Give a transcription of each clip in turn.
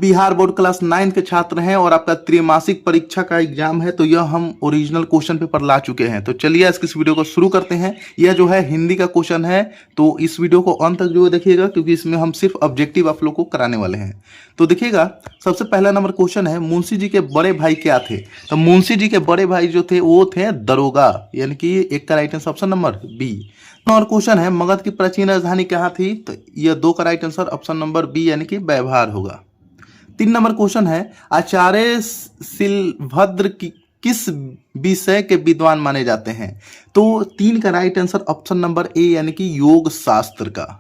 Bihar board class 9 के छात्र हैं और आपका त्रैमासिक परीक्षा का एग्जाम है, तो यह हम ओरिजिनल क्वेश्चन पेपर ला चुके हैं। तो चलिए आज इस वीडियो को शुरू करते हैं। यह जो है हिंदी का क्वेश्चन है, तो इस वीडियो को अंत तक जो देखिएगा, क्योंकि इसमें हम सिर्फ ऑब्जेक्टिव आप लोग को कराने वाले हैं। तो देखिएगा, सबसे पहला नंबर क्वेश्चन है, मुंशी जी के बड़े भाई क्या थे? तो मुंशी जी के बड़े भाई जो थे वो थे दरोगा, यानी कि एक का right answer option number B. और क्वेश्चन है, मगध की प्राचीन राजधानी कहाँ थी? तो यह 2 का right answer option number B यानी कि व्यवहार होगा। 3 नंबर क्वेश्चन है, आचार्य शिलभद्र किस विषय के विद्वान माने जाते हैं? तो 3 का right answer option number A यानी कि योग शास्त्र का।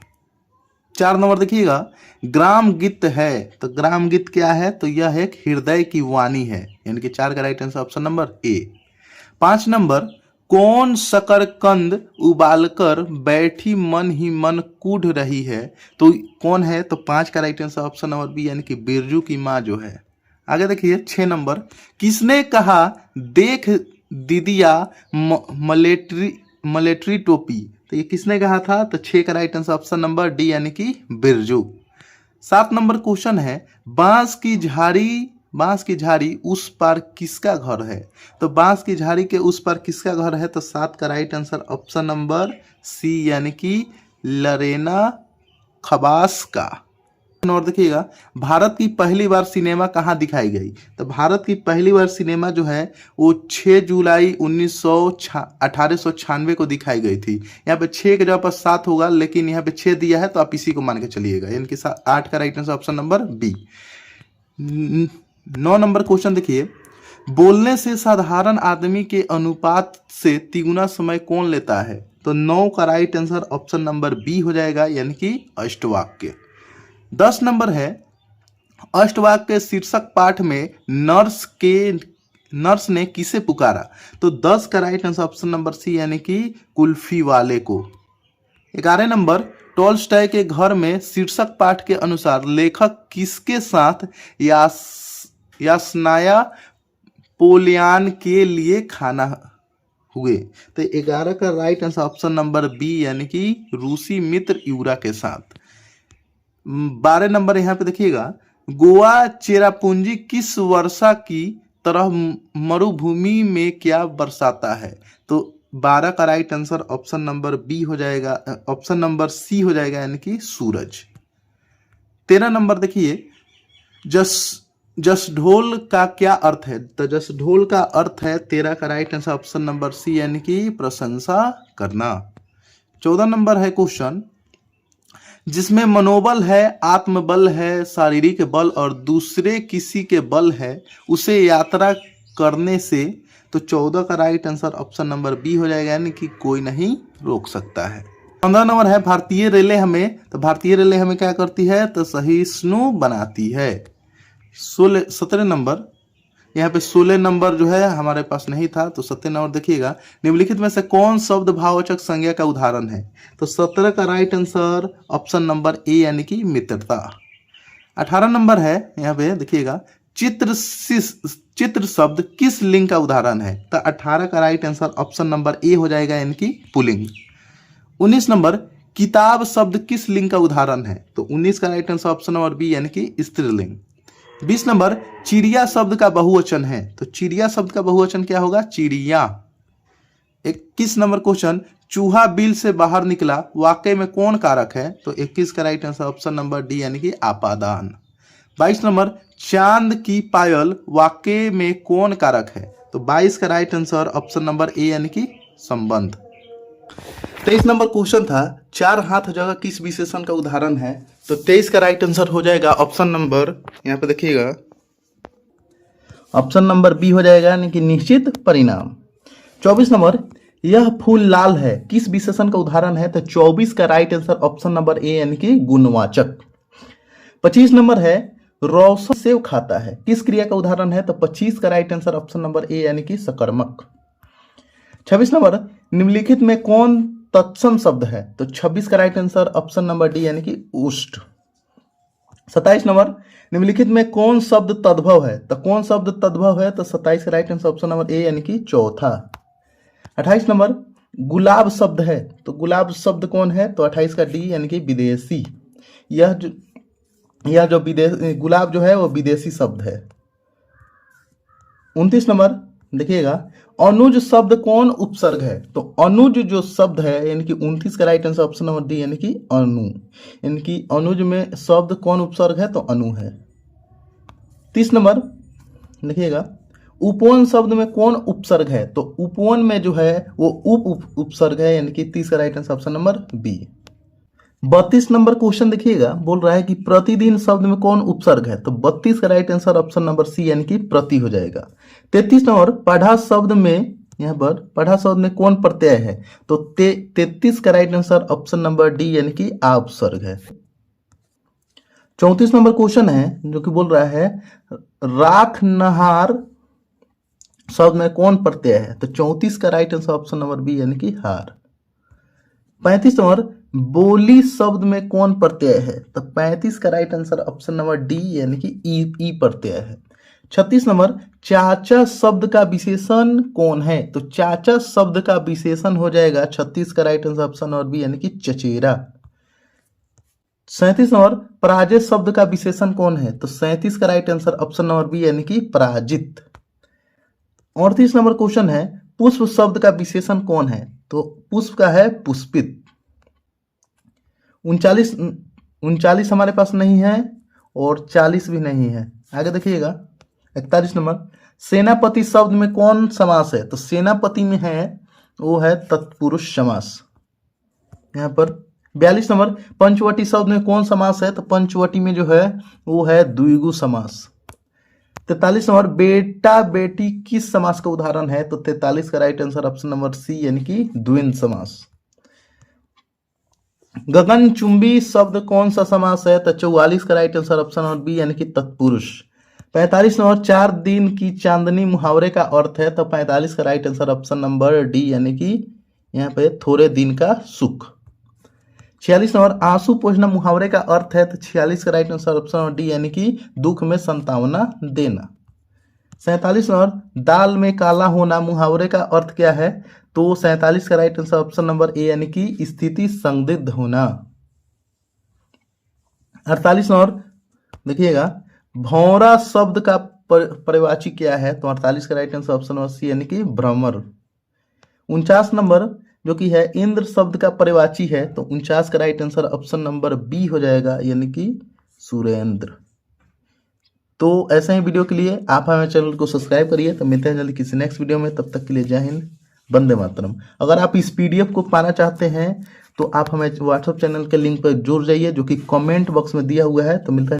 4 नंबर देखिएगा, ग्राम गीत है, तो ग्राम गीत क्या है? तो यह एक हृदय की वाणी है, यानी कि 4 का right answer option number A. 5 number, कौन शकरकंद उबालकर बैठी मन ही मन कूढ़ रही है? तो कौन है? तो 5 का right answer option number B यानी कि बिरजू की माँ जो है। आगे देखिए 6 नंबर, किसने कहा देख दीदिया मलेट्री टोपी? तो ये किसने कहा था? तो 6 का right answer option number D यानी कि बिरजू। 7 नंबर क्वेश्चन है, बांस की झाड़ी उस पार किसका घर है? तो बांस की झाड़ी के उस पार किसका घर है? तो 7 का right answer option number C यानी कि लरेना खबास का। और देखिएगा, भारत की पहली बार सिनेमा कहाँ दिखाई गई? तो भारत की पहली बार सिनेमा जो है वो 6 जुलाई 1896 को दिखाई गई थी। यहाँ पे 6 के जगह पर 7 होगा, लेकिन यहाँ पे 6 दिया है तो आप इसी को मान के चलिएगा, यानी कि 8 का right answer option number B. 9 number question देखिए, बोलने से साधारण आदमी के अनुपात से तिगुना समय कौन लेता है? तो 9 का right answer option number B हो जाएगा, यानी कि अष्टवाक्य। 10 नंबर है, अष्टवाक्य के शीर्षक पाठ में नर्स ने किसे पुकारा? तो 10 का right answer option number C यानी कि कुल्फी वाले को। 11 नंबर, टॉल्स्टॉय के घर में शीर्षक पाठ के अनुसार लेखक किसके साथ यासनाया पोलियान के लिए खाना हुए? तो 11 का right answer option number B यानी कि रूसी मित्र यूरा के साथ। 12 नंबर यहाँ पे देखिएगा, गोवा चेरापूंजी किस वर्षा की तरह मरुभूमि में क्या बरसाता है? तो 12 का right answer option number B हो जाएगा, ऑप्शन नंबर सी हो जाएगा, यानी कि सूरज। 13 नंबर देखिए, जसढोल का क्या अर्थ है? तो जसढोल का अर्थ है 13 का right answer option number C यानी कि प्रशंसा करना। 14 नंबर है क्वेश्चन, जिसमें मनोबल है, आत्मबल है, शारीरिक बल और दूसरे किसी के बल है, उसे यात्रा करने से? तो 14 का right answer option number B हो जाएगा, यानी कि कोई नहीं रोक सकता है। 15 नंबर है, भारतीय रेलवे हमें, तो भारतीय रेलवे हमें क्या करती है? तो सहिष्णु बनाती है। 17 नंबर, यहाँ पे 16 नंबर जो है हमारे पास नहीं था, तो 17 नंबर देखिएगा, निम्नलिखित में से कौन शब्द भाववाचक संज्ञा का उदाहरण है? तो 17 का right answer option number A यानी कि मित्रता। 18 नंबर है, यहाँ पे देखिएगा, चित्र शब्द किस लिंग का उदाहरण है? तो 18 का right answer option number A हो जाएगा, यानी कि पुल्लिंग। 19 नंबर, किताब शब्द किस लिंग का उदाहरण है? तो 19 का right answer option number B यानी कि स्त्रीलिंग। 20 नंबर, चिड़िया शब्द का बहुवचन है, तो चिड़िया शब्द का बहुवचन क्या होगा? चिड़िया। 21 नंबर क्वेश्चन, चूहा बिल से बाहर निकला, वाक्य में कौन कारक है? तो 21 का right answer option number D यानी कि आपादान। 22 नंबर, चांद की पायल, वाक्य में कौन कारक है? तो 22 का right answer option number A यानी कि संबंध। 23 नंबर क्वेश्चन था, 4 हाथ जगह किस विशेषण का उदाहरण है? तो 23 का राइट आंसर हो जाएगा ऑप्शन नंबर, यहाँ पे देखिएगा, ऑप्शन नंबर बी हो जाएगा, यानी कि निश्चित परिणाम। 24 नंबर, यह फूल लाल है, किस विशेषण का उदाहरण है? तो 24 का right answer option number A यानी कि गुणवाचक। 25 नंबर है, रोशन सेव खाता है, किस क्रिया का उदाहरण है? तो 25 का right answer option number A यानी कि सकर्मक। 26 नंबर, निम्नलिखित में कौन तत्सम शब्द है? तो 26 का right answer option number D यानी कि उष्ट। 27 नंबर, निम्नलिखित में कौन शब्द तद्भव है? तो कौन शब्द तद्भव है? तो 27 का right answer option number A यानी कि चौथा। 28 नंबर, गुलाब शब्द है, तो गुलाब शब्द कौन है? तो 28 का डी यानी कि विदेशी। यह जो यह जो विदेश गुलाब जो है वो विदेशी शब्द है। 29 नंबर देखिएगा, अनुज शब्द कौन उपसर्ग है? तो अनुज जो शब्द है यानी कि 29 का right answer option number D यानी कि अनु, यानी कि अनुज में शब्द कौन उपसर्ग है? तो अनु है। 30 नंबर देखिएगा, उपवन शब्द में कौन उपसर्ग है? तो उपवन में जो है वो उपसर्ग है, यानी कि 30 का right answer option number B. 32 number question देखिएगा, बोल रहा है कि प्रतिदिन शब्द में कौन उपसर्ग है? तो 32 का right answer option number C यानी कि प्रति हो जाएगा। 33 नंबर, पढ़ा शब्द में, यहाँ पर पढ़ा शब्द में कौन प्रत्यय है? तो 33 का right answer option number D यानी कि आ उपसर्ग है। 34 नंबर क्वेश्चन है जो कि बोल रहा है राख नहार शब्द में कौन प्रत्यय है? तो 34 का right answer option number B यानी कि हार। 35 नंबर, बोली शब्द में कौन प्रत्यय है? तो 35 का right answer option number D यानी कि ई प्रत्यय है। 36 नंबर, चाचा शब्द का विशेषण कौन है? तो चाचा शब्द का विशेषण हो जाएगा 36 का right answer option number B यानी कि चचेरा। 37 नंबर, पराजित शब्द का विशेषण कौन है? तो 37 का right answer option number B यानी कि पराजित। 38 नंबर क्वेश्चन है पुष्प शब्द का विशेषण कौन है? तो पुष्प का है पुष्पित। 39 हमारे पास नहीं है और 40 भी नहीं है। आगे देखिएगा 41 नंबर, सेनापति शब्द में कौन समास है? तो सेनापति में है वो है तत्पुरुष समास। यहाँ पर 42 नंबर, पंचवटी शब्द में कौन समास है? तो पंचवटी में जो है वो है द्विगु समास। 43 नंबर, बेटा बेटी किस समास का उदाहरण है? तो 43 का right answer option number C यानी कि द्विंद समास। गगनचुंबी शब्द कौन सा समास है? तो 44 का right answer option number B यानी कि तत्पुरुष। 45 नंबर, 4 दिन की चांदनी मुहावरे का अर्थ है? तो 45 का right answer option number D यानी कि यहाँ पे थोड़े दिन का सुख। 46 नंबर, आंसू पोंछना मुहावरे का अर्थ है? तो 46 का right answer option number D यानी कि दुख में संतावना देना। 47 नंबर, दाल में काला होना मुहावरे का अर्थ क्या है? तो 47 का right answer option number A यानी कि स्थिति संदिग्ध होना। 48 नंबर देखिएगा, भौरा शब्द का परिवाची क्या है? तो 48 का right answer option number C यानी कि भ्रमर। 49 नंबर जो कि है इंद्र शब्द का परिवाची है? तो 49 का right answer option number B हो जाएगा यानी कि सुरेंद्र। तो ऐसे ही वीडियो के लिए आप हमारे चैनल को सब्सक्राइब करिए। तो मिलते हैं जल्दी किसी नेक्स्ट वीडियो में, तब तक के लिए जय हिंद, वंदे मातरम। अगर आप इस पीडीएफ को पाना चाहते हैं तो आप हमें व्हाट्सएप चैनल के लिंक पर जुड़ जाइए जो कि कमेंट बॉक्स में दिया हुआ है। तो मिलता है